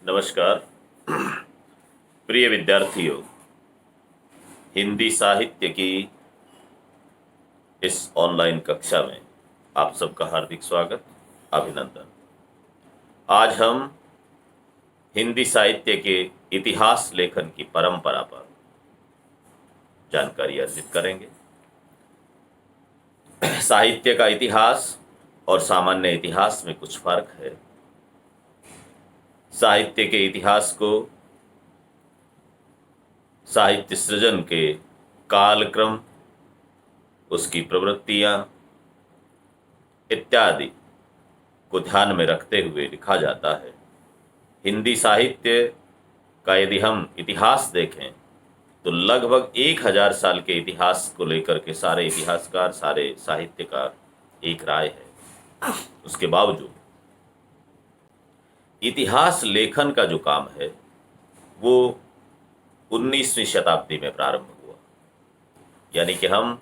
नमस्कार प्रिय विद्यार्थियों, हिंदी साहित्य की इस ऑनलाइन कक्षा में आप सबका हार्दिक स्वागत, अभिनंदन। आज हम हिंदी साहित्य के इतिहास लेखन की परंपरा पर जानकारी अर्जित करेंगे। साहित्य का इतिहास और सामान्य इतिहास में कुछ फर्क है। साहित्य के इतिहास को साहित्य सृजन के कालक्रम, उसकी प्रवृत्तियां इत्यादि को ध्यान में रखते हुए लिखा जाता है। हिंदी साहित्य का यदि हम इतिहास देखें तो लगभग 1000 साल के इतिहास को लेकर के सारे इतिहासकार, सारे साहित्यकार एक राय है। उसके बावजूद इतिहास लेखन का जो काम है वो 19वीं शताब्दी में प्रारंभ हुआ। यानी कि हम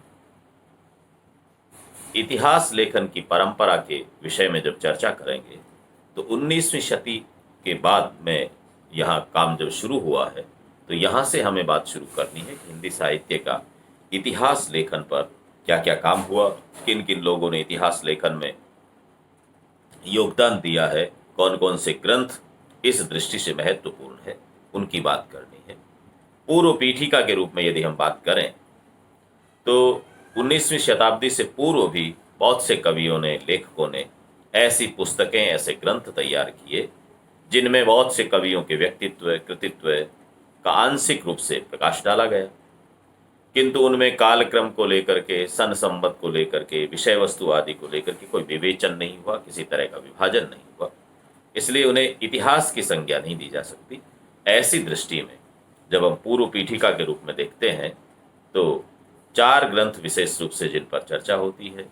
इतिहास लेखन की परंपरा के विषय में जब चर्चा करेंगे तो 19वीं शती के बाद में यहाँ काम जब शुरू हुआ है तो यहाँ से हमें बात शुरू करनी है कि हिंदी साहित्य का इतिहास लेखन पर क्या क्या काम हुआ, किन किन लोगों ने इतिहास लेखन में योगदान दिया है, कौन कौन से ग्रंथ इस दृष्टि से महत्वपूर्ण है, उनकी बात करनी है। पूर्व पीठिका के रूप में यदि हम बात करें तो 19वीं शताब्दी से पूर्व भी बहुत से कवियों ने, लेखकों ने ऐसी पुस्तकें, ऐसे ग्रंथ तैयार किए जिनमें बहुत से कवियों के व्यक्तित्व, कृतित्व का आंशिक रूप से प्रकाश डाला गया, किंतु उनमें कालक्रम को लेकर के, सन संवत को लेकर के, विषय वस्तु आदि को लेकर के कोई विवेचन नहीं हुआ, किसी तरह का विभाजन नहीं हुआ। इसलिए उन्हें इतिहास की संज्ञा नहीं दी जा सकती। ऐसी दृष्टि में जब हम पूर्व पीठिका के रूप में देखते हैं तो 4 ग्रंथ विशेष रूप से जिन पर चर्चा होती है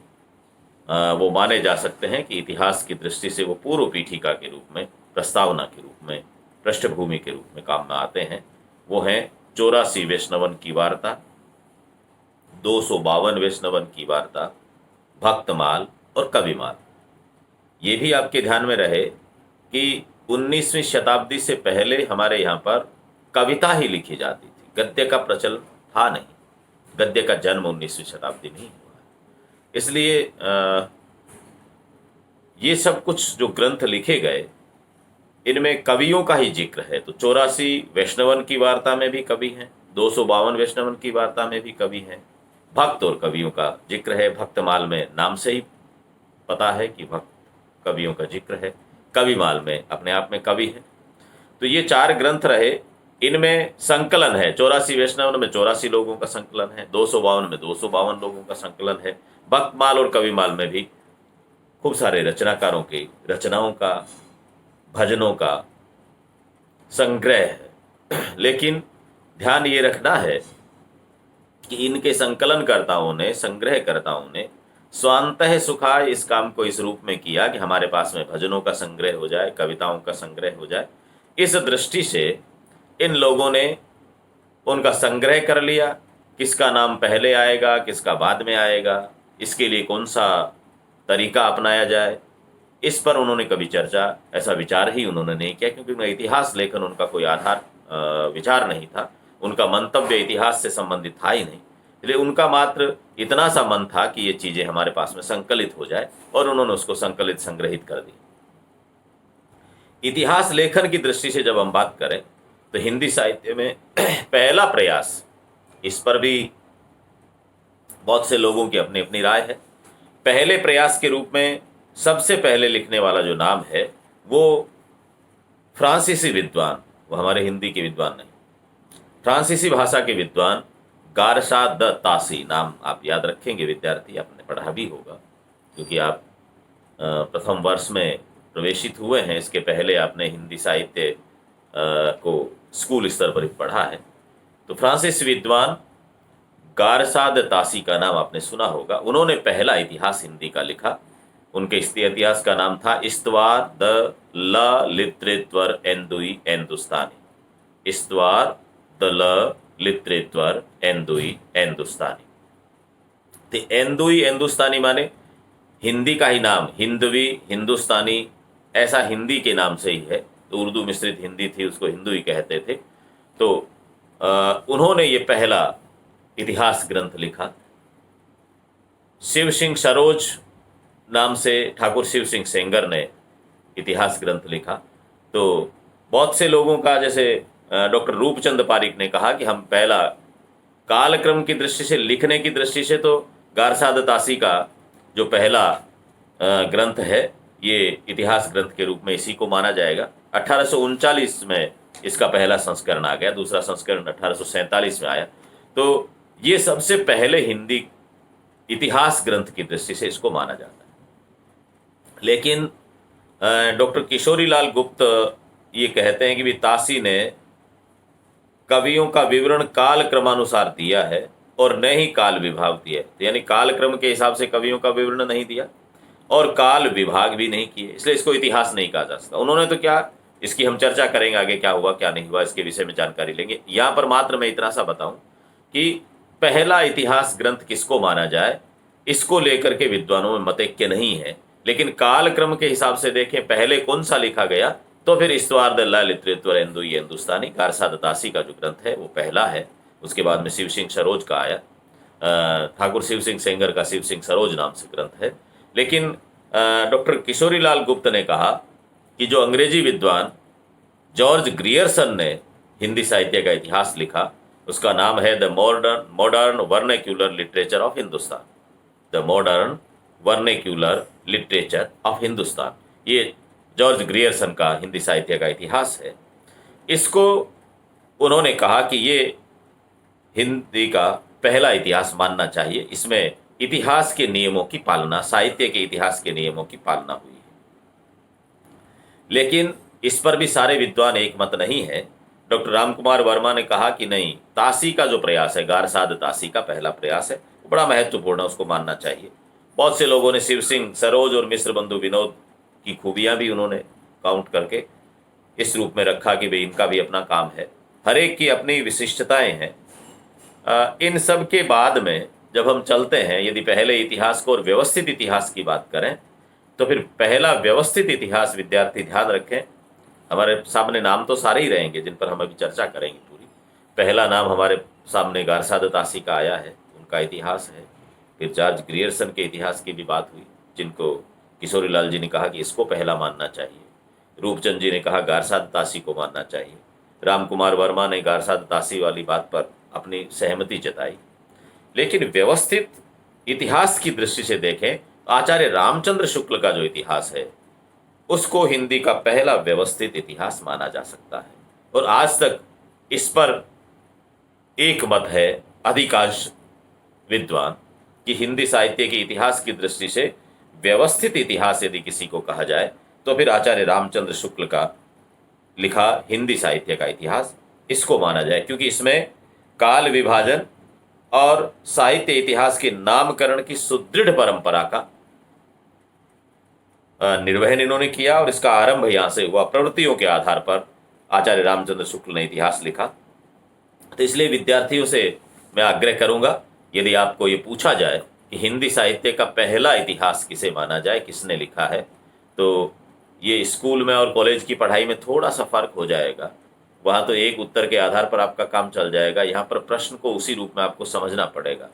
वो माने जा सकते हैं कि इतिहास की दृष्टि से वो पूर्व पीठिका के रूप में, प्रस्तावना के रूप में, पृष्ठभूमि के रूप में काम में आते हैं। वो हैं 84 वैष्णवन की वार्ता, 252 वैष्णवन की वार्ता, भक्तमाल और कविमाल। ये भी आपके ध्यान में रहे कि 19वीं शताब्दी से पहले हमारे यहाँ पर कविता ही लिखी जाती थी, गद्य का प्रचलन था नहीं। गद्य का जन्म 19वीं शताब्दी में ही हुआ है। इसलिए ये सब कुछ जो ग्रंथ लिखे गए इनमें कवियों का ही जिक्र है। तो 84 वैष्णवन की वार्ता में भी कवि हैं, 252 वैष्णवन की वार्ता में भी कवि हैं, भक्त और कवियों का जिक्र है। भक्तमाल में नाम से ही पता है कि भक्त कवियों का जिक्र है, कविमाल में अपने आप में कवि है। तो ये 4 ग्रंथ रहे। इनमें संकलन है, 84 वैष्णवन में 84 लोगों का संकलन है, 252 में 252 लोगों का संकलन है। भक्तमाल और कविमाल में भी खूब सारे रचनाकारों की रचनाओं का, भजनों का संग्रह है। लेकिन ध्यान ये रखना है कि इनके संकलनकर्ताओं ने, संग्रहकर्ताओं ने स्वांतः सुखाय इस काम को इस रूप में किया कि हमारे पास में भजनों का संग्रह हो जाए, कविताओं का संग्रह हो जाए। इस दृष्टि से इन लोगों ने उनका संग्रह कर लिया। किसका नाम पहले आएगा, किसका बाद में आएगा, इसके लिए कौन सा तरीका अपनाया जाए, इस पर उन्होंने कभी चर्चा, ऐसा विचार ही उन्होंने नहीं किया, क्योंकि उनका इतिहास लेखन उनका कोई आधार विचार नहीं था। उनका मंतव्य इतिहास से संबंधित था ही नहीं। इसलिए उनका मात्र इतना सा मन था कि ये चीज़ें हमारे पास में संकलित हो जाए, और उन्होंने उसको संकलित, संग्रहित कर दी। इतिहास लेखन की दृष्टि से जब हम बात करें तो हिंदी साहित्य में पहला प्रयास, इस पर भी बहुत से लोगों की अपनी अपनी राय है। पहले प्रयास के रूप में सबसे पहले लिखने वाला जो नाम है वो फ्रांसीसी विद्वान, वो हमारे हिंदी के विद्वान नहीं, फ्रांसीसी भाषा के विद्वान गारशा द तासी, नाम आप याद रखेंगे विद्यार्थी, आपने पढ़ा भी होगा क्योंकि आप प्रथम वर्ष में प्रवेशित हुए हैं। इसके पहले आपने हिंदी साहित्य को स्कूल स्तर पर ही पढ़ा है। तो फ्रांसीसी विद्वान गारशा द तासी का नाम आपने सुना होगा। उन्होंने पहला इतिहास हिंदी का लिखा। उनके इतिहास का नाम था इस्तवार द ल लिटरेचर एंदुई एंदुस्तानी, इस्तवार द ल लिटरेचर एंदुई एंदुस्तानी। तो एंदुई एंदुस्तानी माने हिंदी का ही नाम, हिंदवी, हिंदुस्तानी, ऐसा हिंदी के नाम से ही है। तो उर्दू मिश्रित हिंदी थी, उसको हिंदू ही कहते थे। तो उन्होंने ये पहला इतिहास ग्रंथ लिखा। शिव सिंह सरोज नाम से ठाकुर शिव सिंह सेंगर ने इतिहास ग्रंथ लिखा। तो बहुत से लोगों का, जैसे डॉक्टर रूपचंद पारिक ने कहा कि हम पहला कालक्रम की दृष्टि से, लिखने की दृष्टि से तो गारसाद तासी का जो पहला ग्रंथ है ये इतिहास ग्रंथ के रूप में इसी को माना जाएगा। 1839 में इसका पहला संस्करण आ गया, दूसरा संस्करण 1847 में आया। तो ये सबसे पहले हिंदी इतिहास ग्रंथ की दृष्टि से इसको माना जाता है। लेकिन डॉक्टर किशोरीलाल गुप्त ये कहते हैं कि भी तासी ने कवियों का विवरण काल क्रमानुसार दिया है और न ही काल विभाग दिया है। तो यानी काल क्रम के हिसाब से कवियों का विवरण नहीं दिया और काल विभाग भी नहीं किए, इसलिए इसको इतिहास नहीं कहा जा सकता। उन्होंने तो क्या, इसकी हम चर्चा करेंगे आगे, क्या हुआ क्या नहीं हुआ इसके विषय में जानकारी लेंगे। यहाँ पर मात्र मैं इतना सा बताऊं कि पहला इतिहास ग्रंथ किसको माना जाए, इसको लेकर के विद्वानों में मतैक्य नहीं है। लेकिन काल क्रम के हिसाब से देखें पहले कौन सा लिखा गया, तो फिर इस्तवार लिटरेचर हिंदू ये हिंदुस्तानी गारसाद तासी का जो ग्रंथ है वो पहला है। उसके बाद में शिव सिंह सरोज का आया, ठाकुर शिव सिंह सेंगर का शिव सिंह सरोज नाम से ग्रंथ है। लेकिन डॉक्टर किशोरीलाल गुप्त ने कहा कि जो अंग्रेजी विद्वान जॉर्ज ग्रियर्सन ने हिंदी साहित्य का इतिहास लिखा, उसका नाम है the modern vernacular literature of Hindustan. The modern vernacular literature of Hindustan, ये जॉर्ज ग्रियर्सन का हिंदी साहित्य का इतिहास है। इसको उन्होंने कहा कि ये हिंदी का पहला इतिहास मानना चाहिए, इसमें इतिहास के नियमों की पालना, साहित्य के इतिहास के नियमों की पालना हुई है। लेकिन इस पर भी सारे विद्वान एक मत नहीं है। डॉक्टर रामकुमार वर्मा ने कहा कि नहीं, तासी का जो प्रयास है, गारसाद तासी का पहला प्रयास है, वो बड़ा महत्वपूर्ण है, उसको मानना चाहिए। बहुत से लोगों ने शिव सिंह सरोज और मिश्र बंधु विनोद की खूबियां भी उन्होंने काउंट करके इस रूप में रखा कि भाई इनका भी अपना काम है, हर एक की अपनी विशिष्टताएं हैं। इन सब के बाद में जब हम चलते हैं, यदि पहले इतिहास को और व्यवस्थित इतिहास की बात करें, तो फिर पहला व्यवस्थित इतिहास, विद्यार्थी ध्यान रखें, हमारे सामने नाम तो सारे ही रहेंगे जिन पर हम अभी चर्चा करेंगे पूरी। पहला नाम हमारे सामने गारसाद तासी का आया है, उनका इतिहास है। फिर जॉर्ज ग्रियर्सन के इतिहास की भी बात हुई, जिनको किशोरीलाल जी ने कहा कि इसको पहला मानना चाहिए। रूपचंद जी ने कहा गारसाद तासी को मानना चाहिए। रामकुमार वर्मा ने गारसाद तासी वाली बात पर अपनी सहमति जताई। लेकिन व्यवस्थित इतिहास की दृष्टि से देखें, आचार्य रामचंद्र शुक्ल का जो इतिहास है उसको हिंदी का पहला व्यवस्थित इतिहास माना जा सकता है। और आज तक इस पर एक मत है अधिकांश विद्वान कि हिंदी साहित्य के इतिहास की दृष्टि से व्यवस्थित इतिहास यदि किसी को कहा जाए तो फिर आचार्य रामचंद्र शुक्ल का लिखा हिंदी साहित्य का इतिहास, इसको माना जाए, क्योंकि इसमें काल विभाजन और साहित्य इतिहास के नामकरण की सुदृढ़ परंपरा का निर्वहन इन्होंने किया और इसका आरंभ यहाँ से हुआ। प्रवृत्तियों के आधार पर आचार्य रामचंद्र शुक्ल ने इतिहास लिखा। तो इसलिए विद्यार्थियों से मैं आग्रह करूंगा, यदि आपको ये पूछा जाए कि हिंदी साहित्य का पहला इतिहास किसे माना जाए, किसने लिखा है, तो ये स्कूल में और कॉलेज की पढ़ाई में थोड़ा सा फर्क हो जाएगा। वहाँ तो एक उत्तर के आधार पर आपका काम चल जाएगा, यहाँ पर प्रश्न को उसी रूप में आपको समझना पड़ेगा।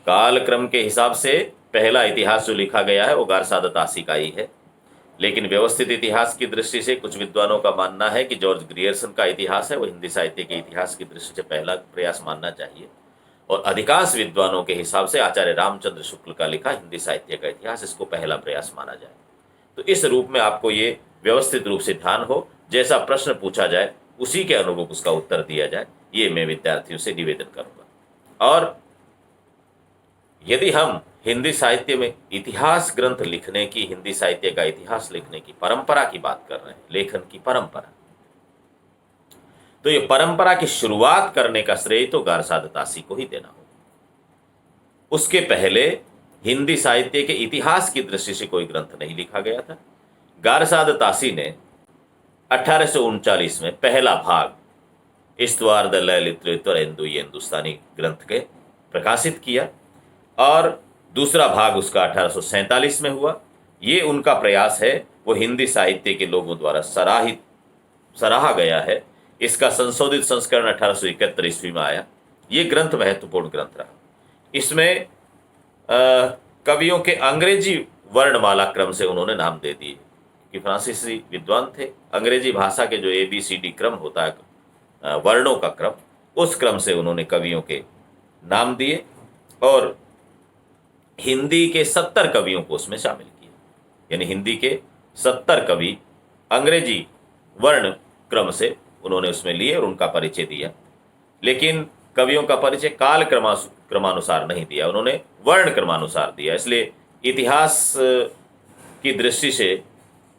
काल क्रम के हिसाब से पहला इतिहास जो लिखा गया है वो गारसाद तासी का ही है। लेकिन व्यवस्थित इतिहास की दृष्टि से कुछ विद्वानों का मानना है कि जॉर्ज ग्रियर्सन का इतिहास है वो हिंदी साहित्य के इतिहास की दृष्टि से पहला प्रयास मानना चाहिए। और अधिकांश विद्वानों के हिसाब से आचार्य रामचंद्र शुक्ल का लिखा हिंदी साहित्य का इतिहास, इसको पहला प्रयास माना जाए। तो इस रूप में आपको ये व्यवस्थित रूप से ध्यान हो, जैसा प्रश्न पूछा जाए उसी के अनुरूप उसका उत्तर दिया जाए, ये मैं विद्यार्थियों से निवेदन करूंगा। और यदि हम हिंदी साहित्य में इतिहास ग्रंथ लिखने की, हिंदी साहित्य का इतिहास लिखने की परंपरा की बात कर रहे हैं, लेखन की परंपरा, तो ये परंपरा की शुरुआत करने का श्रेय तो गारसाद तासी को ही देना होगा। उसके पहले हिंदी साहित्य के इतिहास की दृष्टि से कोई ग्रंथ नहीं लिखा गया था। गारसाद तासी ने 1839 में पहला भाग इस्तवार द लिटरेचर हिंदू ये हिंदुस्तानी ग्रंथ के प्रकाशित किया और दूसरा भाग उसका 1847 में हुआ। ये उनका प्रयास है, वो हिंदी साहित्य के लोगों द्वारा सराहित सराहा गया है। इसका संशोधित संस्करण 1871 ईस्वी में आया। ये ग्रंथ महत्वपूर्ण ग्रंथ रहा। इसमें कवियों के अंग्रेजी वर्णमाला क्रम से उन्होंने नाम दे दिए कि फ्रांसीसी विद्वान थे। अंग्रेजी भाषा के जो ABCD क्रम होता है, वर्णों का क्रम, उस क्रम से उन्होंने कवियों के नाम दिए और हिंदी के 70 कवियों को उसमें शामिल किया। यानी हिंदी के 70 कवि अंग्रेजी वर्ण क्रम से उन्होंने उसमें लिए और उनका परिचय दिया। लेकिन कवियों का परिचय काल क्रमानुसार नहीं दिया, उन्होंने वर्ण क्रमानुसार दिया। इसलिए इतिहास की दृष्टि से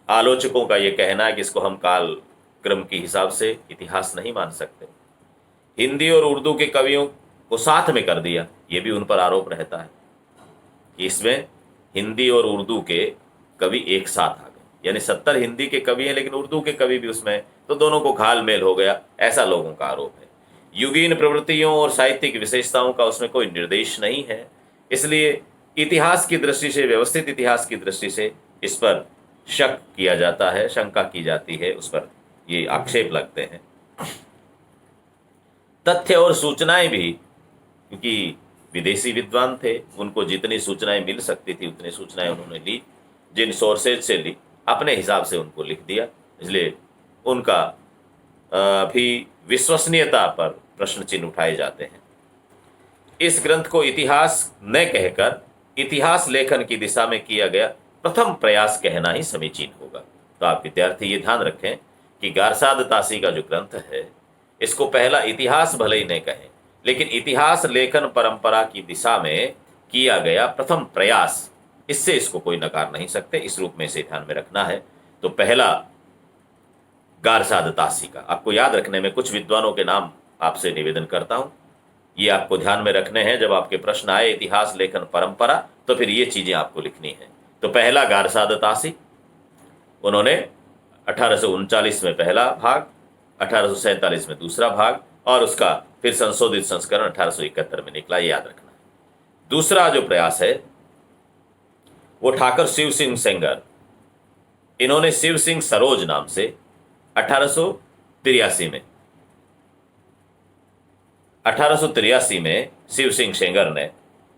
आलोचकों का यह कहना है कि इसको हम काल क्रम के हिसाब से इतिहास नहीं मान सकते। हिंदी और उर्दू के कवियों को साथ में कर दिया, ये भी उन पर आरोप रहता है कि इसमें हिंदी और उर्दू के कवि एक साथ आ गए। यानी 70 हिंदी के कवि हैं लेकिन उर्दू के कवि भी उसमें, तो दोनों को घाल मेल हो गया, ऐसा लोगों का आरोप है। युगीन प्रवृत्तियों और साहित्यिक विशेषताओं का उसमें कोई निर्देश नहीं है। इसलिए इतिहास की दृष्टि से, व्यवस्थित इतिहास की दृष्टि से इस पर शक किया जाता है, शंका की जाती है, उस पर ये आक्षेप लगते हैं। तथ्य और सूचनाएं भी, क्योंकि विदेशी विद्वान थे, उनको जितनी सूचनाएं मिल सकती थी उतनी सूचनाएं उन्होंने ली, जिन सोर्सेज से ली अपने हिसाब से उनको लिख दिया। इसलिए उनका भी विश्वसनीयता पर प्रश्न चिन्ह उठाए जाते हैं। इस ग्रंथ को इतिहास न कहकर इतिहास लेखन की दिशा में किया गया प्रथम प्रयास कहना ही समीचीन होगा। तो आप विद्यार्थी ये ध्यान रखें कि गारसाद तासी का जो ग्रंथ है, इसको पहला इतिहास भले ही नहीं कहें, लेकिन इतिहास लेखन परंपरा की दिशा में किया गया प्रथम प्रयास, इससे इसको कोई नकार नहीं सकते। इस रूप में इसे ध्यान में रखना है। तो पहला गारसाद तासी का, आपको याद रखने में कुछ विद्वानों के नाम आपसे निवेदन करता हूं, ये आपको ध्यान में रखने हैं। जब आपके प्रश्न आए इतिहास लेखन परंपरा, तो फिर ये चीजें आपको लिखनी है। तो पहला गारसाद तासी, उन्होंने 1839 में पहला भाग, 1847 में दूसरा भाग, और उसका फिर संशोधित संस्करण 1871 में निकला, ये याद रखना है। दूसरा जो प्रयास है वो ठाकुर शिव सिंह सेंगर, इन्होंने शिव सिंह सरोज नाम से 1883 में शिव सिंह सेंगर ने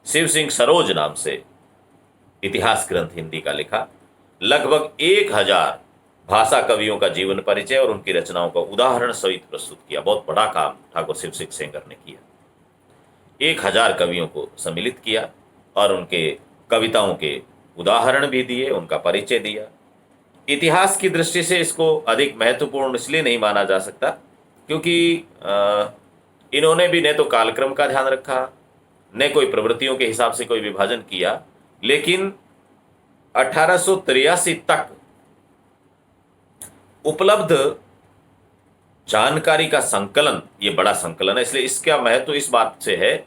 शिव सिंह सरोज नाम से इतिहास ग्रंथ हिंदी का लिखा। लगभग 1000 भाषा कवियों का जीवन परिचय और उनकी रचनाओं का उदाहरण सहित प्रस्तुत किया। बहुत बड़ा काम ठाकुर शिव सिंह सेंगर ने किया। 1000 कवियों को सम्मिलित किया और उनके कविताओं के उदाहरण भी दिए, उनका परिचय दिया। इतिहास की दृष्टि से इसको अधिक महत्वपूर्ण इसलिए नहीं माना जा सकता क्योंकि इन्होंने भी न तो कालक्रम का ध्यान रखा, न कोई प्रवृत्तियों के हिसाब से कोई विभाजन किया, लेकिन 1883 तक उपलब्ध जानकारी का संकलन, ये बड़ा संकलन है। इसलिए इसका महत्व इस बात से है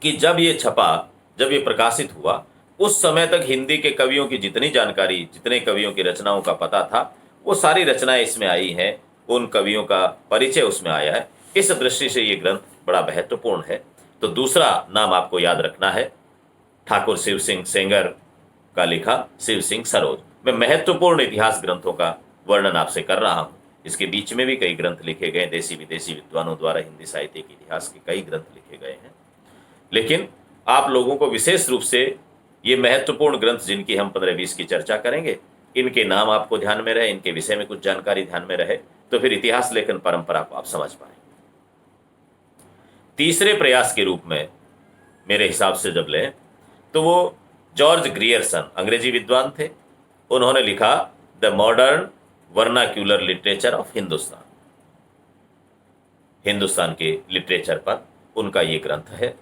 कि जब ये छपा, जब ये प्रकाशित हुआ, उस समय तक हिंदी के कवियों की जितनी जानकारी, जितने कवियों की रचनाओं का पता था, वो सारी रचनाएं इसमें आई हैं, उन कवियों का परिचय उसमें आया है। इस दृष्टि से ये ग्रंथ बड़ा महत्वपूर्ण है। तो दूसरा नाम आपको याद रखना है, ठाकुर शिव सिंह सेंगर का लिखा शिव सिंह सरोज। मैं महत्वपूर्ण इतिहास ग्रंथों का वर्णन आपसे कर रहा हूँ। इसके बीच में भी कई ग्रंथ लिखे गए, देशी विदेशी विद्वानों द्वारा हिंदी साहित्य के इतिहास के कई ग्रंथ लिखे गए हैं। लेकिन आप लोगों को विशेष रूप से ये महत्वपूर्ण ग्रंथ जिनकी हम 15-20 की चर्चा करेंगे, इनके नाम आपको ध्यान में रहे, इनके विषय में कुछ जानकारी ध्यान में रहे, तो फिर इतिहास लेखन परंपरा को आप समझ पाएंगे। तीसरे प्रयास के रूप में मेरे हिसाब से जब लें तो वो जॉर्ज ग्रियर्सन, अंग्रेजी विद्वान थे, उन्होंने लिखा the modern vernacular literature of Hindustan. Hindustan के लिटरेचर पर उनका ये ग्रंथ है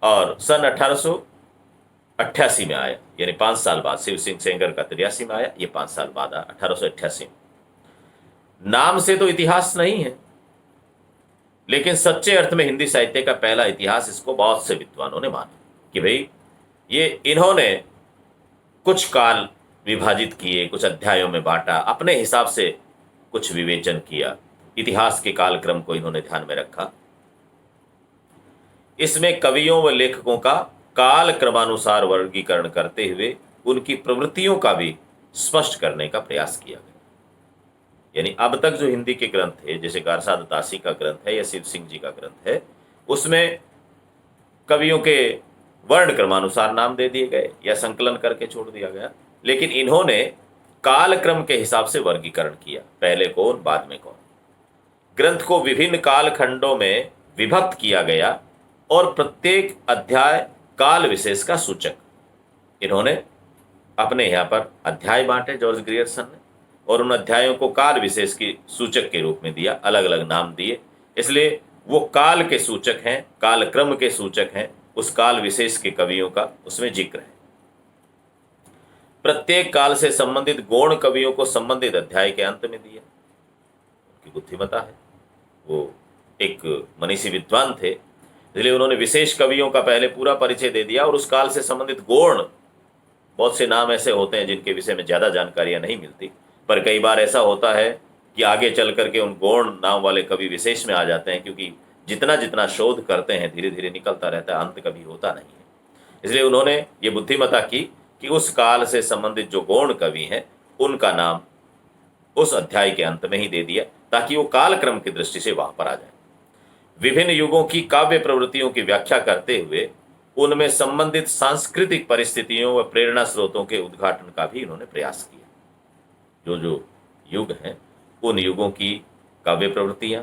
और सन 1888 में आया, यानी 5 साल बाद। शिव सिंह सेंगर का 83 में आया, ये 5 साल बाद आया 1888 में। नाम से तो इतिहास नहीं है, लेकिन सच्चे अर्थ में हिंदी साहित्य का पहला इतिहास इसको बहुत से विद्वानों ने माना कि भाई ये इन्होंने कुछ काल विभाजित किए, कुछ अध्यायों में बांटा, अपने हिसाब से कुछ विवेचन किया, इतिहास के कालक्रम को इन्होंने ध्यान में रखा। इसमें कवियों व लेखकों का काल क्रमानुसार वर्गीकरण करते हुए उनकी प्रवृत्तियों का भी स्पष्ट करने का प्रयास किया गया। यानी अब तक जो हिंदी के ग्रंथ थे, जैसे गारसा दत्तासी का ग्रंथ है या शिव सिंह जी का ग्रंथ है, उसमें कवियों के वर्ण क्रमानुसार नाम दे दिए गए या संकलन करके छोड़ दिया गया। लेकिन इन्होंने कालक्रम के हिसाब से वर्गीकरण किया, पहले कौन बाद में कौन। ग्रंथ को विभिन्न कालखंडों में विभक्त किया गया और प्रत्येक अध्याय काल विशेष का सूचक। इन्होंने अपने यहाँ पर अध्याय बांटे जॉर्ज ग्रियर्सन ने, और उन अध्यायों को काल विशेष की सूचक के रूप में दिया, अलग अलग नाम दिए। इसलिए वो काल के सूचक हैं, काल क्रम के सूचक हैं, उस काल विशेष के कवियों का उसमें जिक्र है। प्रत्येक काल से संबंधित गौण कवियों को संबंधित अध्याय के अंत में दिया। उनकी बुद्धिमता है, वो एक मनीषी विद्वान थे, इसलिए उन्होंने विशेष कवियों का पहले पूरा परिचय दे दिया और उस काल से संबंधित गौण, बहुत से नाम ऐसे होते हैं जिनके विषय में ज़्यादा जानकारियां नहीं मिलती, पर कई बार ऐसा होता है कि आगे चल करके उन गौण नाम वाले कवि विशेष में आ जाते हैं, क्योंकि जितना जितना शोध करते हैं धीरे धीरे निकलता रहता है, अंत कभी होता नहीं है। इसलिए उन्होंने ये बुद्धिमता की कि उस काल से संबंधित जो गौण कवि हैं उनका नाम उस अध्याय के अंत में ही दे दिया, ताकि वो कालक्रम की दृष्टि से वहां पर आ जाए। विभिन्न युगों की काव्य प्रवृत्तियों की व्याख्या करते हुए उनमें संबंधित सांस्कृतिक परिस्थितियों व प्रेरणा स्रोतों के उद्घाटन का भी इन्होंने प्रयास किया। जो जो युग हैं उन युगों की काव्य प्रवृत्तियां,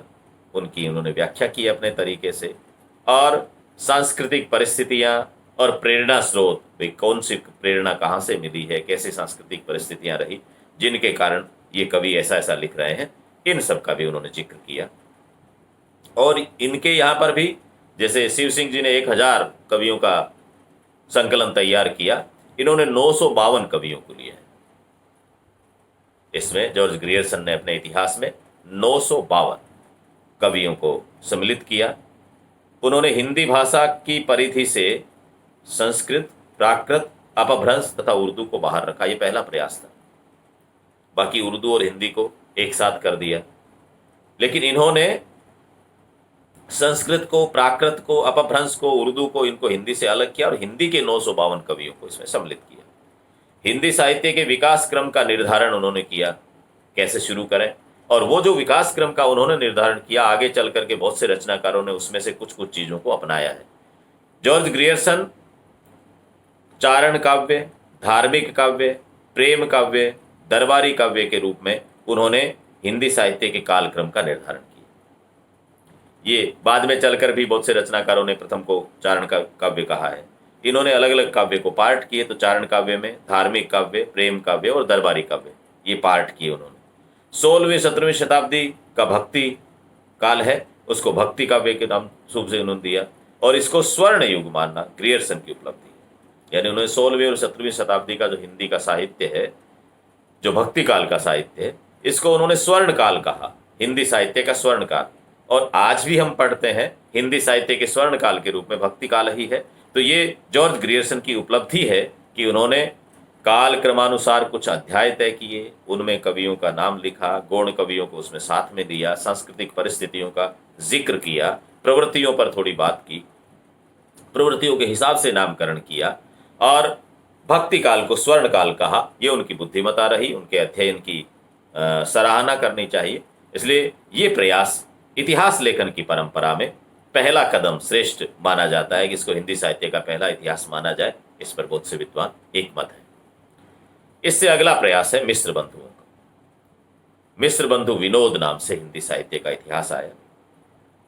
उनकी उन्होंने व्याख्या की अपने तरीके से, और सांस्कृतिक परिस्थितियां और प्रेरणा स्रोत, भाई कौन सी प्रेरणा कहाँ से मिली है, कैसे सांस्कृतिक परिस्थितियां रही जिनके कारण ये कवि ऐसा ऐसा लिख रहे हैं, इन सब का भी उन्होंने जिक्र किया। और इनके यहाँ पर भी जैसे शिव सिंह जी ने 1000 कवियों का संकलन तैयार किया, इन्होंने 952 कवियों को लिया है। इसमें जॉर्ज ग्रियर्सन ने अपने इतिहास में 952 कवियों को सम्मिलित किया। उन्होंने हिंदी भाषा की परिधि से संस्कृत, प्राकृत, अपभ्रंश तथा उर्दू को बाहर रखा। ये पहला प्रयास था। बाकी उर्दू और हिंदी को एक साथ कर दिया, लेकिन इन्होंने संस्कृत को, प्राकृत को, अपभ्रंश को, उर्दू को, इनको हिंदी से अलग किया और हिंदी के 952 कवियों को इसमें सम्मिलित किया। हिंदी साहित्य के विकास क्रम का निर्धारण उन्होंने किया, कैसे शुरू करें, और वो जो विकास क्रम का उन्होंने निर्धारण किया, आगे चल करके बहुत से रचनाकारों ने उसमें से कुछ कुछ चीज़ों को अपनाया है। जॉर्ज ग्रियर्सन चारण काव्य, धार्मिक काव्य, प्रेम काव्य, दरबारी काव्य के रूप में उन्होंने हिंदी साहित्य के कालक्रम का निर्धारण किया। ये बाद में चलकर भी बहुत से रचनाकारों ने प्रथम को चारण का काव्य कहा है। इन्होंने अलग अलग काव्य को पार्ट किए, तो चारण काव्य में धार्मिक काव्य, प्रेम काव्य और दरबारी काव्य, ये पार्ट किए उन्होंने। 16वीं 17वीं शताब्दी का भक्ति काल है, उसको भक्ति काव्य के नाम रूप से उन्होंने दिया, और इसको स्वर्ण युग मानना ग्रियर्सन की उपलब्धि है। यानी उन्होंने 16वीं और 17वीं शताब्दी का जो हिंदी का साहित्य है, जो भक्ति काल का साहित्य है, इसको उन्होंने स्वर्ण काल कहा, हिंदी साहित्य का स्वर्ण काल। और आज भी हम पढ़ते हैं हिंदी साहित्य के स्वर्ण काल के रूप में भक्ति काल ही है। तो ये जॉर्ज ग्रियर्सन की उपलब्धि है कि उन्होंने काल क्रमानुसार कुछ अध्याय तय किए, उनमें कवियों का नाम लिखा, गौण कवियों को उसमें साथ में दिया, सांस्कृतिक परिस्थितियों का जिक्र किया, प्रवृत्तियों पर थोड़ी बात की, प्रवृत्तियों के हिसाब से नामकरण किया, और भक्ति काल को स्वर्ण काल कहा। ये उनकी बुद्धिमता रही, उनके अध्ययन की सराहना करनी चाहिए। इसलिए ये प्रयास इतिहास लेखन की परंपरा में पहला कदम श्रेष्ठ माना जाता है कि इसको हिंदी साहित्य का पहला इतिहास माना जाए। इस पर बहुत से विद्वान एक मत है। इससे अगला प्रयास है मिश्र बंधुओं का। मिश्र बंधु विनोद नाम से हिंदी साहित्य का इतिहास आया।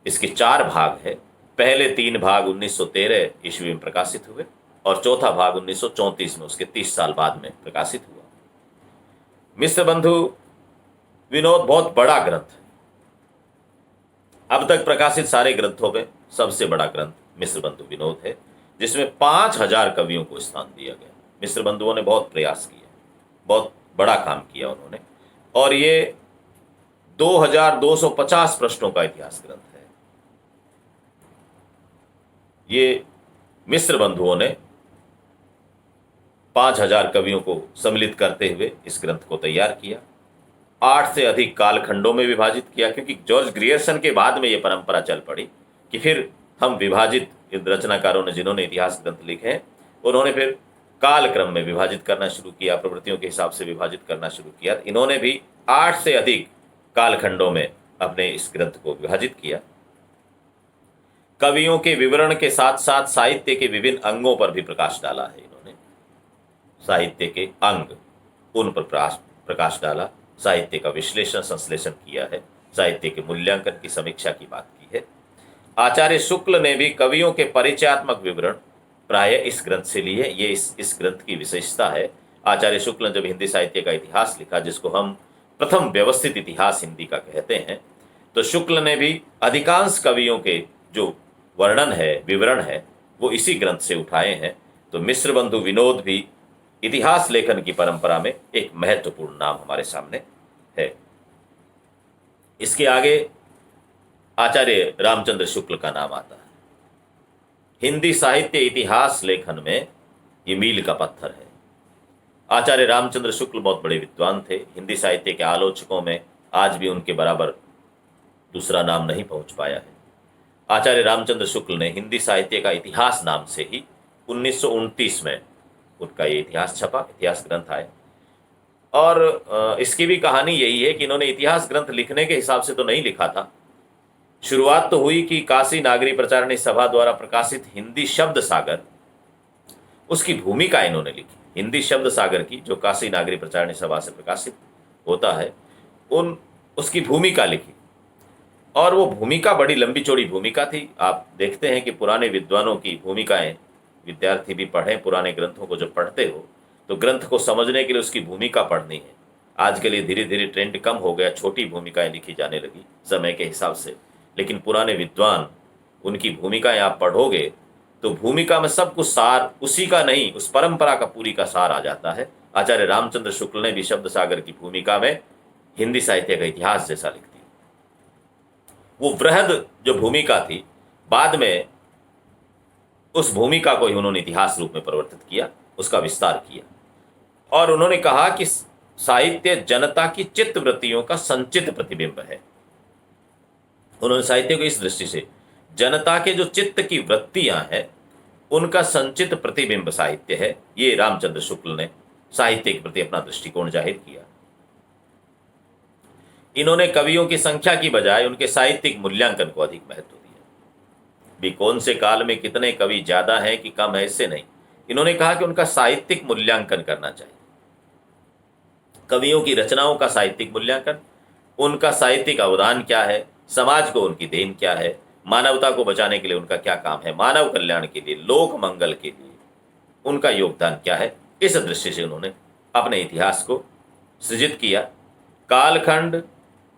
इसके 4 भाग है। पहले 3 भाग 1913 ईस्वी में प्रकाशित हुए और चौथा भाग 1934 में, उसके 30 साल बाद में प्रकाशित हुआ। मिश्र बंधु विनोद बहुत बड़ा ग्रंथ है। अब तक प्रकाशित सारे ग्रंथों में सबसे बड़ा ग्रंथ मिश्र बंधु विनोद है, जिसमें 5000 कवियों को स्थान दिया गया। मिश्र बंधुओं ने बहुत प्रयास किया, बहुत बड़ा काम किया उन्होंने, और ये 2250 प्रश्नों का इतिहास ग्रंथ है। ये मिश्र बंधुओं ने 5000 कवियों को सम्मिलित करते हुए इस ग्रंथ को तैयार किया। 8 से अधिक कालखंडों में विभाजित किया, क्योंकि जॉर्ज ग्रियर्सन के बाद में ये परंपरा चल पड़ी कि फिर हम विभाजित, रचनाकारों ने जिन्होंने इतिहास ग्रंथ लिखे हैं उन्होंने फिर कालक्रम में विभाजित करना शुरू किया, प्रवृत्तियों के हिसाब से विभाजित करना शुरू किया। इन्होंने भी 8 से अधिक कालखंडों में अपने इस ग्रंथ को विभाजित किया। कवियों के विवरण के साथ साथ साहित्य के विभिन्न अंगों पर भी प्रकाश डाला है इन्होंने। साहित्य के अंग, उन पर प्रकाश डाला, साहित्य का विश्लेषण संश्लेषण किया है, साहित्य के मूल्यांकन की समीक्षा की बात की है। आचार्य शुक्ल ने भी कवियों के परिचयात्मक विवरण प्राय इस ग्रंथ से लिए। ये इस ग्रंथ की विशेषता है। आचार्य शुक्ल ने जब हिंदी साहित्य का इतिहास लिखा, जिसको हम प्रथम व्यवस्थित इतिहास हिंदी का कहते हैं, तो शुक्ल ने भी अधिकांश कवियों के जो वर्णन है, विवरण है, वो इसी ग्रंथ से उठाए हैं। तो मिश्र बंधु विनोद भी इतिहास लेखन की परंपरा में एक महत्वपूर्ण नाम हमारे सामने है। इसके आगे आचार्य रामचंद्र शुक्ल का नाम आता है। हिंदी साहित्य इतिहास लेखन में ये मील का पत्थर है। आचार्य रामचंद्र शुक्ल बहुत बड़े विद्वान थे। हिंदी साहित्य के आलोचकों में आज भी उनके बराबर दूसरा नाम नहीं पहुंच पाया है। आचार्य रामचंद्र शुक्ल ने हिंदी साहित्य का इतिहास नाम से ही 1929 में उनका ये इतिहास छपा, इतिहास ग्रंथ आए। और इसकी भी कहानी यही है कि इन्होंने इतिहास ग्रंथ लिखने के हिसाब से तो नहीं लिखा था। शुरुआत तो हुई कि काशी नागरी प्रचारणी सभा द्वारा प्रकाशित हिंदी शब्द सागर, उसकी भूमिका इन्होंने लिखी। हिंदी शब्द सागर की, जो काशी नागरी प्रचारणी सभा से प्रकाशित होता है, उसकी भूमिका लिखी। और वो भूमिका बड़ी लंबी चौड़ी भूमिका थी। आप देखते हैं कि पुराने विद्वानों की भूमिकाएं, विद्यार्थी भी पढ़ें, पुराने ग्रंथों को जब पढ़ते हो तो ग्रंथ को समझने के लिए उसकी भूमिका पढ़नी है। आज के लिए धीरे धीरे ट्रेंड कम हो गया, छोटी भूमिकाएं लिखी जाने लगी समय के हिसाब से। लेकिन पुराने विद्वान, उनकी भूमिकाएं आप पढ़ोगे तो भूमिका में सब कुछ सार उसी का नहीं, उस परंपरा का पूरी का सार आ जाता है। आचार्य रामचंद्र शुक्ल ने भी शब्द सागर की भूमिका में हिंदी साहित्य का इतिहास जैसा लिख दिया। वो वृहद जो भूमिका थी, बाद में उस भूमिका को ही उन्होंने इतिहास रूप में परिवर्तित किया, उसका विस्तार किया। और उन्होंने कहा कि साहित्य जनता की चित्त वृत्तियों का संचित प्रतिबिंब है। उन्होंने साहित्य को इस दृष्टि से, जनता के जो चित्त की वृत्तियां हैं उनका संचित प्रतिबिंब साहित्य है। ये रामचंद्र शुक्ल ने साहित्य के प्रति अपना दृष्टिकोण जाहिर किया। इन्होंने कवियों की संख्या की बजाय उनके साहित्यिक मूल्यांकन को अधिक महत्व दिया। भी कौन से काल में कितने कवि ज्यादा हैं कि कम है, इससे नहीं। इन्होंने कहा कि उनका साहित्यिक मूल्यांकन करना चाहिए। कवियों की रचनाओं का साहित्यिक मूल्यांकन, उनका साहित्यिक अवदान क्या है, समाज को उनकी देन क्या है, मानवता को बचाने के लिए उनका क्या काम है, मानव कल्याण के लिए, लोक मंगल के लिए उनका योगदान क्या है, इस दृष्टि से उन्होंने अपने इतिहास को सृजित किया। कालखंड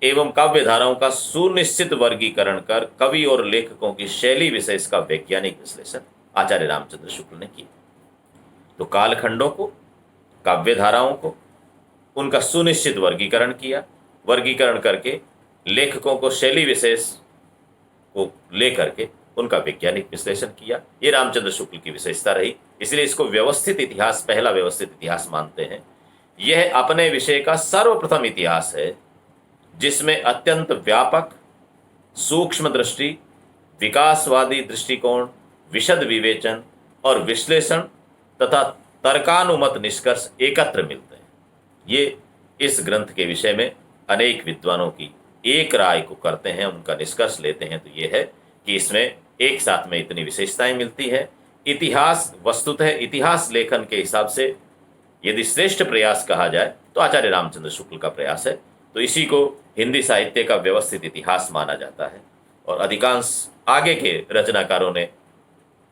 एवं काव्य धाराओं का सुनिश्चित वर्गीकरण कर कवि और लेखकों की शैली विशेष का वैज्ञानिक विश्लेषण आचार्य रामचंद्र शुक्ल ने किया। तो कालखंडों को, काव्य धाराओं को, उनका सुनिश्चित वर्गीकरण किया, वर्गीकरण करके लेखकों को शैली विशेष को लेकर के उनका वैज्ञानिक विश्लेषण किया। ये रामचंद्र शुक्ल की विशेषता रही, इसलिए इसको व्यवस्थित इतिहास, पहला व्यवस्थित इतिहास मानते हैं। यह अपने विषय का सर्वप्रथम इतिहास है जिसमें अत्यंत व्यापक, सूक्ष्म दृष्टि, विकासवादी दृष्टिकोण, विशद विवेचन और विश्लेषण तथा तर्कानुमत निष्कर्ष एकत्र मिलते हैं। ये इस ग्रंथ के विषय में अनेक विद्वानों की एक राय को करते हैं, उनका निष्कर्ष लेते हैं, तो ये है कि इसमें एक साथ में इतनी विशेषताएं मिलती है। इतिहास वस्तुतः इतिहास लेखन के हिसाब से यदि श्रेष्ठ प्रयास कहा जाए तो आचार्य रामचंद्र शुक्ल का प्रयास है। तो इसी को हिंदी साहित्य का व्यवस्थित इतिहास माना जाता है। और अधिकांश आगे के रचनाकारों ने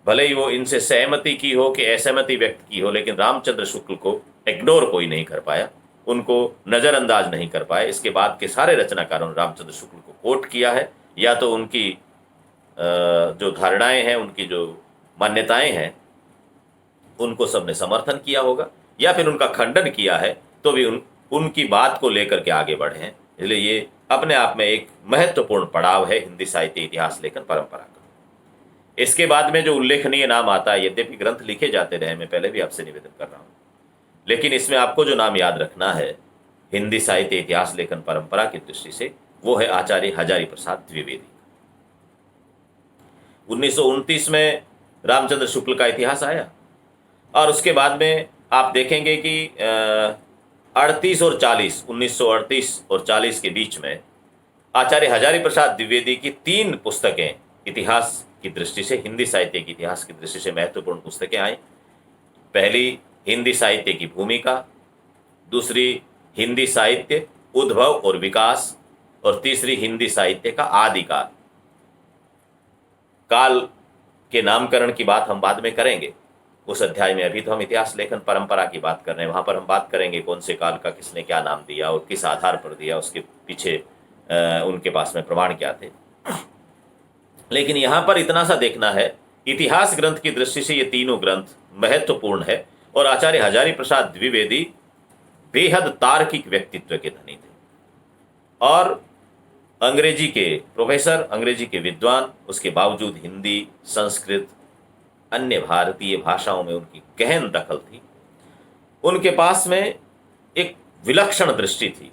भले ही वो इनसे सहमति की हो कि असहमति व्यक्त की हो, लेकिन रामचंद्र शुक्ल को इग्नोर कोई नहीं कर पाया, उनको नज़रअंदाज नहीं कर पाए। इसके बाद के सारे रचनाकारों ने रामचंद्र शुक्ल को कोट किया है, या तो उनकी जो धारणाएं हैं, उनकी जो मान्यताएं हैं, उनको सबने समर्थन किया होगा, या फिर उनका खंडन किया है तो भी उनकी बात को लेकर के आगे बढ़े हैं। इसलिए ये अपने आप में एक महत्वपूर्ण पड़ाव है हिंदी साहित्य इतिहास लेखन परंपरा का। इसके बाद में जो उल्लेखनीय नाम आता है, यद्यपि ग्रंथ लिखे जाते रहे, मैं पहले भी आपसे निवेदन कर रहा हूँ, लेकिन इसमें आपको जो नाम याद रखना है हिंदी साहित्य इतिहास लेखन परंपरा की दृष्टि से, वो है आचार्य हजारी प्रसाद द्विवेदी। 1929 में रामचंद्र शुक्ल का इतिहास आया और उसके बाद में आप देखेंगे कि 38 और 40, 1938 और 40 के बीच में आचार्य हजारी प्रसाद द्विवेदी की 3 पुस्तकें इतिहास की दृष्टि से, हिंदी साहित्य के इतिहास की दृष्टि से महत्वपूर्ण पुस्तकें आई। पहली हिंदी साहित्य की भूमिका, दूसरी हिंदी साहित्य उद्भव और विकास, और तीसरी हिंदी साहित्य का आदिकाल। काल के नामकरण की बात हम बाद में करेंगे उस अध्याय में। अभी तो हम इतिहास लेखन परंपरा की बात कर रहे हैं, वहां पर हम बात करेंगे कौन से काल का किसने क्या नाम दिया और किस आधार पर दिया, उसके पीछे उनके पास में प्रमाण क्या थे। लेकिन यहां पर इतना सा देखना है, इतिहास ग्रंथ की दृष्टि से ये तीनों ग्रंथ महत्वपूर्ण है और आचार्य हजारी प्रसाद द्विवेदी बेहद तार्किक व्यक्तित्व के धनी थे और अंग्रेजी के प्रोफेसर, अंग्रेजी के विद्वान, उसके बावजूद हिंदी, संस्कृत, अन्य भारतीय भाषाओं में उनकी गहन दखल थी। उनके पास में एक विलक्षण दृष्टि थी।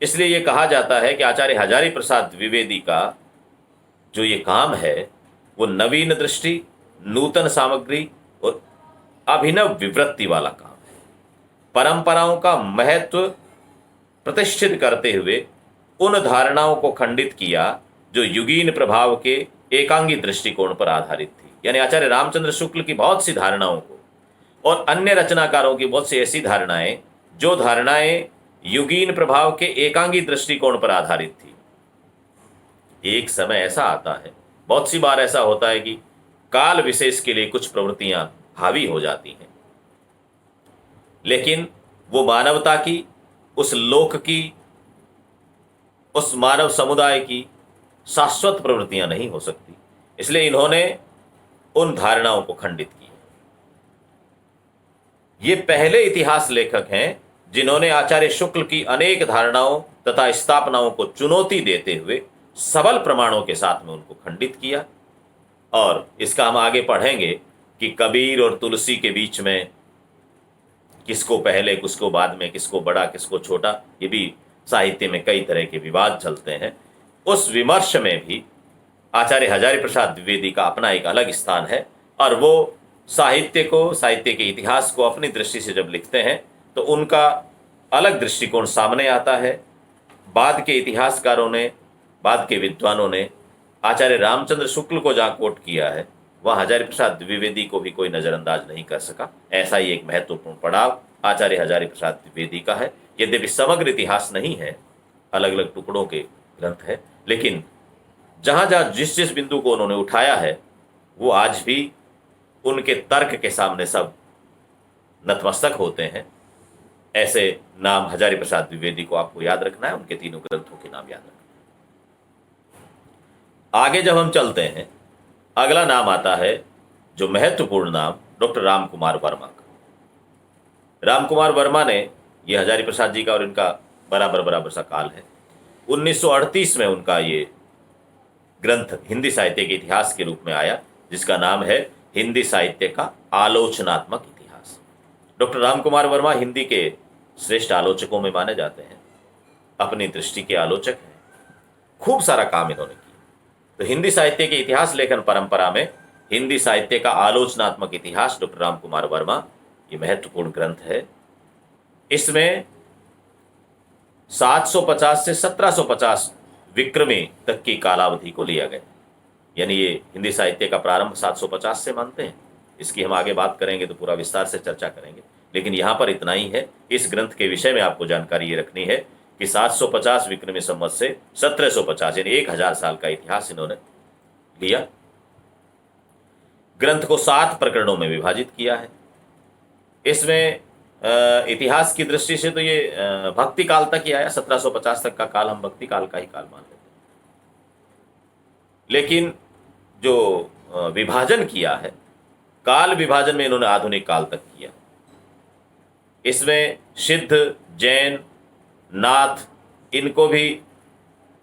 इसलिए यह कहा जाता है कि आचार्य हजारी प्रसाद द्विवेदी का जो ये काम है वो नवीन दृष्टि, नूतन सामग्री और अभिनव विवृत्ति वाला काम है। परंपराओं का महत्व प्रतिष्ठित करते हुए उन धारणाओं को खंडित किया जो युगीन प्रभाव के एकांगी दृष्टिकोण पर आधारित थी। यानी आचार्य रामचंद्र शुक्ल की बहुत सी धारणाओं को और अन्य रचनाकारों की बहुत सी ऐसी धारणाएं जो धारणाएं युगीन प्रभाव के एकांगी दृष्टिकोण पर आधारित थी। एक समय ऐसा आता है, बहुत सी बार ऐसा होता है कि काल विशेष के लिए कुछ प्रवृत्तियां हावी हो जाती हैं, लेकिन वो मानवता की, उस लोक की, उस मानव समुदाय की शाश्वत प्रवृत्तियां नहीं हो सकती। इसलिए इन्होंने उन धारणाओं को खंडित किया। ये पहले इतिहास लेखक हैं जिन्होंने आचार्य शुक्ल की अनेक धारणाओं तथा स्थापनाओं को चुनौती देते हुए सबल प्रमाणों के साथ में उनको खंडित किया। और इसका हम आगे पढ़ेंगे कि कबीर और तुलसी के बीच में किसको पहले, किसको बाद में, किसको बड़ा, किसको छोटा, ये भी साहित्य में कई तरह के विवाद चलते हैं। उस विमर्श में भी आचार्य हजारी प्रसाद द्विवेदी का अपना एक अलग स्थान है और वो साहित्य को, साहित्य के इतिहास को अपनी दृष्टि से जब लिखते हैं तो उनका अलग दृष्टिकोण सामने आता है। बाद के इतिहासकारों ने, बाद के विद्वानों ने आचार्य रामचंद्र शुक्ल को जहाँ कोट किया है वहाँ हजारी प्रसाद द्विवेदी को भी कोई नज़रअंदाज नहीं कर सका। ऐसा ही एक महत्वपूर्ण पड़ाव आचार्य हजारी प्रसाद द्विवेदी का है। यद्यपि समग्र इतिहास नहीं है, अलग अलग टुकड़ों के ग्रंथ है, लेकिन जहाँ जहाँ जिस जिस बिंदु को उन्होंने उठाया है वो आज भी उनके तर्क के सामने सब नतमस्तक होते हैं। ऐसे नाम हजारी प्रसाद द्विवेदी को आपको याद रखना है, उनके तीनों ग्रंथों के नाम याद रखना है। आगे जब हम चलते हैं, अगला नाम आता है जो महत्वपूर्ण नाम, डॉक्टर राम कुमार वर्मा का। राम कुमार वर्मा ने, ये हजारी प्रसाद जी का और इनका बराबर सा काल है, 1938 में उनका ये ग्रंथ हिंदी साहित्य के इतिहास के रूप में आया जिसका नाम है हिंदी साहित्य का आलोचनात्मक इतिहास। डॉक्टर राम कुमार वर्मा हिंदी के श्रेष्ठ आलोचकों में माने जाते हैं, अपनी दृष्टि के आलोचक हैं, खूब सारा काम इन्होंने किया। तो हिंदी साहित्य के इतिहास लेखन परंपरा में हिंदी साहित्य का आलोचनात्मक इतिहास डॉक्टर राम कुमार वर्मा, ये महत्वपूर्ण ग्रंथ है। इसमें 750 से 1750 विक्रमी तक की कालावधि को लिया गया। यानी ये हिंदी साहित्य का प्रारंभ 750 से मानते हैं। इसकी हम आगे बात करेंगे तो पूरा विस्तार से चर्चा करेंगे, लेकिन यहाँ पर इतना ही है। इस ग्रंथ के विषय में आपको जानकारी ये रखनी है कि 750 विक्रमी संवत से 1750 यानी 1000 साल का इतिहास इन्होंने लिया। ग्रंथ को 7 प्रकरणों में विभाजित किया है। इसमें इतिहास की दृष्टि से तो ये भक्ति काल तक ही आया, 1750 तक का काल हम भक्ति काल का ही काल मान लेते हैं। लेकिन जो विभाजन किया है, काल विभाजन में इन्होंने आधुनिक काल तक किया। इसमें सिद्ध, जैन, नाथ, इनको भी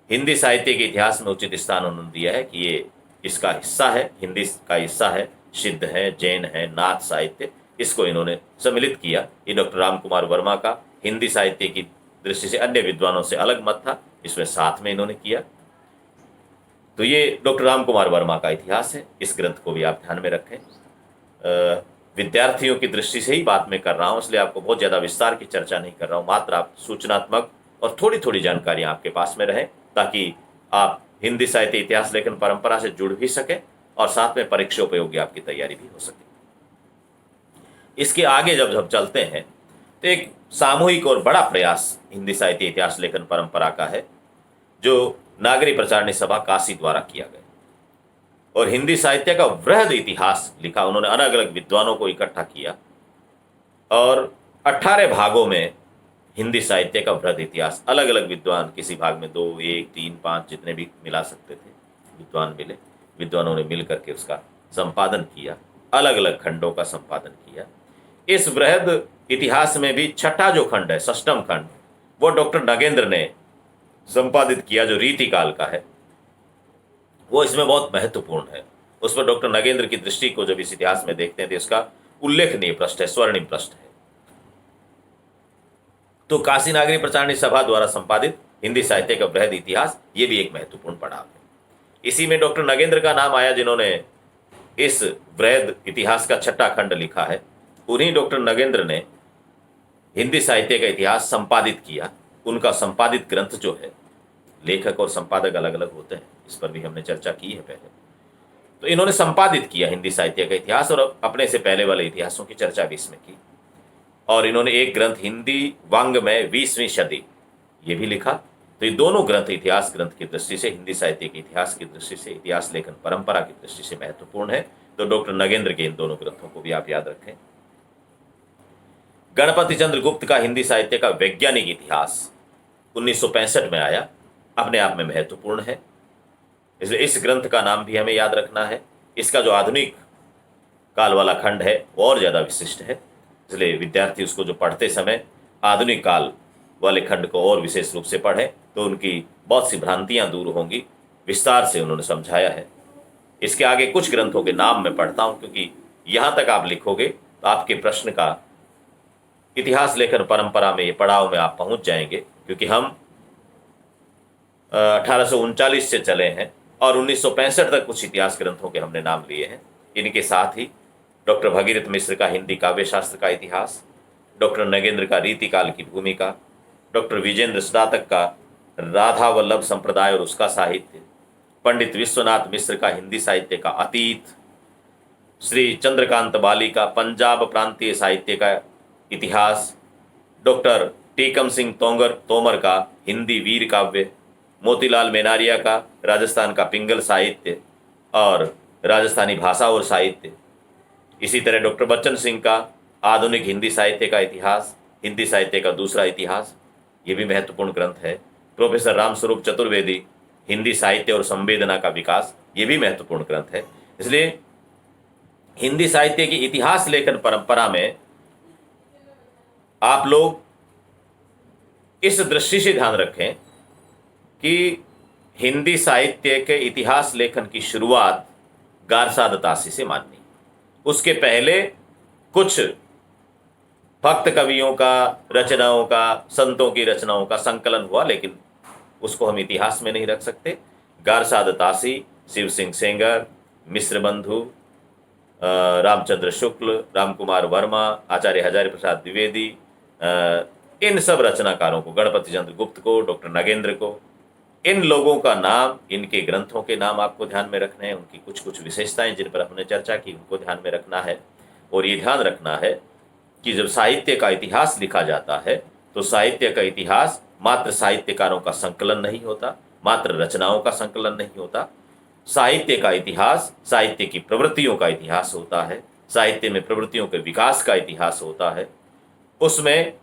हिंदी साहित्य के इतिहास में उचित स्थान उन्होंने दिया है कि ये इसका हिस्सा है, हिंदी का हिस्सा है। सिद्ध है, जैन है, नाथ साहित्य, इसको इन्होंने सम्मिलित किया। ये डॉक्टर राम कुमार वर्मा का हिंदी साहित्य की दृष्टि से अन्य विद्वानों से अलग मत था, इसमें साथ में इन्होंने किया। तो ये डॉक्टर राम कुमार वर्मा का इतिहास है। इस ग्रंथ को भी आप ध्यान में रखें। विद्यार्थियों की दृष्टि से ही बात मैं कर रहा हूँ, इसलिए आपको बहुत ज़्यादा विस्तार की चर्चा नहीं कर रहा हूँ। मात्र आप सूचनात्मक और थोड़ी थोड़ी जानकारियाँ आपके पास में रहें ताकि आप हिंदी साहित्य इतिहास लेखन परंपरा से जुड़ भी सके और साथ में परीक्षा उपयोगी आपकी तैयारी भी हो सके। इसके आगे जब जब चलते हैं तो एक सामूहिक और बड़ा प्रयास हिंदी साहित्य इतिहास लेखन परंपरा का है, जो नागरी प्रचारणी सभा काशी द्वारा किया गया और हिंदी साहित्य का वृहद इतिहास लिखा। उन्होंने अलग अलग विद्वानों को इकट्ठा किया और 18 भागों में हिंदी साहित्य का वृहद इतिहास, अलग अलग विद्वान, किसी भाग में 2, 1, 3, 5 जितने भी मिला सकते थे विद्वान मिले, विद्वानों ने मिल करके उसका संपादन किया, अलग अलग खंडों का संपादन किया। इस वृहद इतिहास में भी छठा जो खंड है, षष्ठम खंड, वो डॉक्टर नगेंद्र ने संपादित किया, जो रीतिकाल का है, वो इसमें बहुत महत्वपूर्ण है। उस पर डॉक्टर नगेंद्र की दृष्टि को जब इस इतिहास में देखते हैं तो इसका उल्लेखनीय पृष्ठ है, स्वर्णिम पृष्ठ है। तो काशी नागरी प्रचारणी सभा द्वारा संपादित हिंदी साहित्य का वृहद इतिहास, ये भी एक महत्वपूर्ण पड़ाव है। इसी में डॉक्टर नगेंद्र का नाम आया, जिन्होंने इस वृहद इतिहास का छठा खंड लिखा है। उन्हीं डॉक्टर नगेंद्र ने हिंदी साहित्य का इतिहास संपादित किया। उनका संपादित ग्रंथ जो है, लेखक और संपादक अलग अलग होते हैं, इस पर भी हमने चर्चा की है पहले। तो इन्होंने संपादित किया हिंदी साहित्य का इतिहास और अपने से पहले वाले इतिहासों की चर्चा भी इसमें की। और इन्होंने एक ग्रंथ हिंदी वांग में 20वीं सदी, ये भी लिखा। तो ये दोनों ग्रंथ इतिहास ग्रंथ की दृष्टि से, हिंदी साहित्य के इतिहास की दृष्टि से, इतिहास लेखन परंपरा की दृष्टि से महत्वपूर्ण है। तो डॉक्टर नगेंद्र के इन दोनों ग्रंथों को भी आप याद रखें। गणपति चंद्र गुप्त का हिंदी साहित्य का वैज्ञानिक इतिहास 1965 में आया, अपने आप में महत्वपूर्ण है, इसलिए इस ग्रंथ का नाम भी हमें याद रखना है। इसका जो आधुनिक काल वाला खंड है वो और ज़्यादा विशिष्ट है, इसलिए विद्यार्थी उसको जो पढ़ते समय आधुनिक काल वाले खंड को और विशेष रूप से पढ़ें तो उनकी बहुत सी भ्रांतियां दूर होंगी। विस्तार से उन्होंने समझाया है। इसके आगे कुछ ग्रंथों के नाम मैं पढ़ता हूं, क्योंकि यहां तक आप लिखोगे तो आपके प्रश्न का इतिहास लेखन परंपरा में ये पड़ाव में आप पहुंच जाएंगे, क्योंकि हम 1839 से चले हैं और 1965 तक कुछ इतिहास ग्रंथों के हमने नाम लिए हैं। इनके साथ ही डॉक्टर भगीरथ मिश्र का हिंदी काव्य शास्त्र का इतिहास, डॉक्टर नगेंद्र का रीतिकाल की भूमिका, डॉक्टर विजेंद्र स्नातक का राधा वल्लभ संप्रदाय और उसका साहित्य, पंडित विश्वनाथ मिश्र का हिंदी साहित्य का अतीत, श्री चंद्रकांत बाली का पंजाब प्रांतीय साहित्य का इतिहास, डॉक्टर टीकम सिंह तोमर का हिंदी वीर काव्य, मोतीलाल मेनारिया का राजस्थान का पिंगल साहित्य और राजस्थानी भाषा और साहित्य, इसी तरह डॉक्टर बच्चन सिंह का आधुनिक हिंदी साहित्य का इतिहास, हिंदी साहित्य का दूसरा इतिहास, ये भी महत्वपूर्ण ग्रंथ है। प्रोफेसर रामस्वरूप चतुर्वेदी हिंदी साहित्य और संवेदना का विकास, ये भी महत्वपूर्ण ग्रंथ है। इसलिए हिंदी साहित्य की इतिहास लेखन परंपरा में आप लोग इस दृष्टि से ध्यान रखें कि हिंदी साहित्य के इतिहास लेखन की शुरुआत गारसाद तासी से माननी। उसके पहले कुछ भक्त कवियों का, रचनाओं का, संतों की रचनाओं का संकलन हुआ, लेकिन उसको हम इतिहास में नहीं रख सकते। गारसाद तासी, शिव सिंह सेंगर, मिश्र बंधु, रामचंद्र शुक्ल, रामकुमार वर्मा, आचार्य हजारी प्रसाद द्विवेदी, इन सब रचनाकारों को, गणपति चंद्र गुप्त को, डॉक्टर नगेंद्र को, इन लोगों का नाम, इनके ग्रंथों के नाम आपको ध्यान में रखने हैं। उनकी कुछ कुछ विशेषताएं जिन पर हमने चर्चा की उनको ध्यान में रखना है। और ये ध्यान रखना है कि जब साहित्य का इतिहास लिखा जाता है तो साहित्य का इतिहास मात्र साहित्यकारों का संकलन नहीं होता, मात्र रचनाओं का संकलन नहीं होता। साहित्य का इतिहास साहित्य की प्रवृत्तियों का इतिहास होता है, साहित्य में प्रवृत्तियों के विकास का इतिहास होता है। उसमें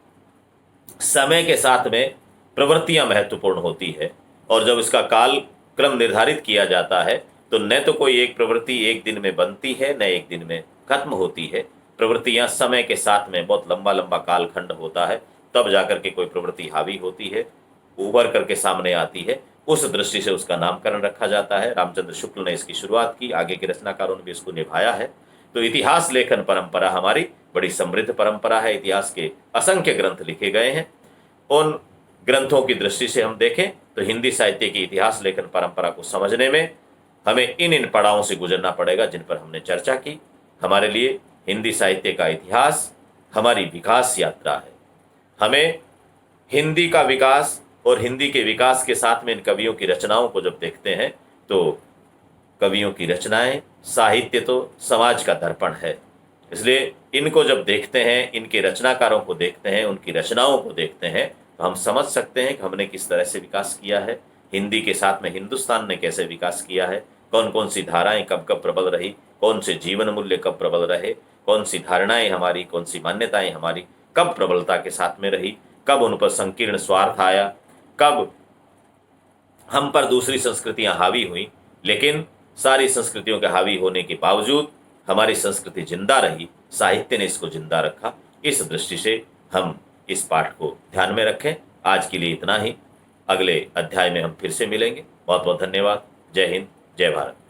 समय के साथ में प्रवृत्तियां महत्वपूर्ण होती है, और जब इसका काल क्रम निर्धारित किया जाता है तो न तो कोई एक प्रवृत्ति एक दिन में बनती है, न एक दिन में खत्म होती है। प्रवृत्तियां समय के साथ में बहुत लंबा लंबा कालखंड होता है, तब जाकर के कोई प्रवृत्ति हावी होती है, उभर करके सामने आती है। उस दृष्टि से उसका नामकरण रखा जाता है। रामचंद्र शुक्ल ने इसकी शुरुआत की, आगे के रचनाकारों ने भी इसको निभाया है। तो इतिहास लेखन परंपरा हमारी बड़ी समृद्ध परंपरा है। इतिहास के असंख्य ग्रंथ लिखे गए हैं। उन ग्रंथों की दृष्टि से हम देखें तो हिंदी साहित्य की इतिहास लेखन परंपरा को समझने में हमें इन पड़ावों से गुजरना पड़ेगा जिन पर हमने चर्चा की। हमारे लिए हिंदी साहित्य का इतिहास हमारी विकास यात्रा है। हमें हिंदी का विकास और हिंदी के विकास के साथ में इन कवियों की रचनाओं को जब देखते हैं तो कवियों की रचनाएं, साहित्य तो समाज का दर्पण है। इसलिए इनको जब देखते हैं, इनके रचनाकारों को देखते हैं, उनकी रचनाओं को देखते हैं, तो हम समझ सकते हैं कि हमने किस तरह से विकास किया है, हिंदी के साथ में हिंदुस्तान ने कैसे विकास किया है, कौन कौन सी धाराएं कब कब प्रबल रही, कौन से जीवन मूल्य कब प्रबल रहे, कौन सी धारणाएं हमारी, कौन सी मान्यताएं हमारी कब प्रबलता के साथ में रही, कब उन पर संकीर्ण स्वार्थ आया, कब हम पर दूसरी संस्कृतियां हावी हुई, लेकिन सारी संस्कृतियों के हावी होने के बावजूद हमारी संस्कृति जिंदा रही, साहित्य ने इसको जिंदा रखा। इस दृष्टि से हम इस पाठ को ध्यान में रखें। आज के लिए इतना ही, अगले अध्याय में हम फिर से मिलेंगे। बहुत बहुत धन्यवाद। जय हिंद, जय भारत।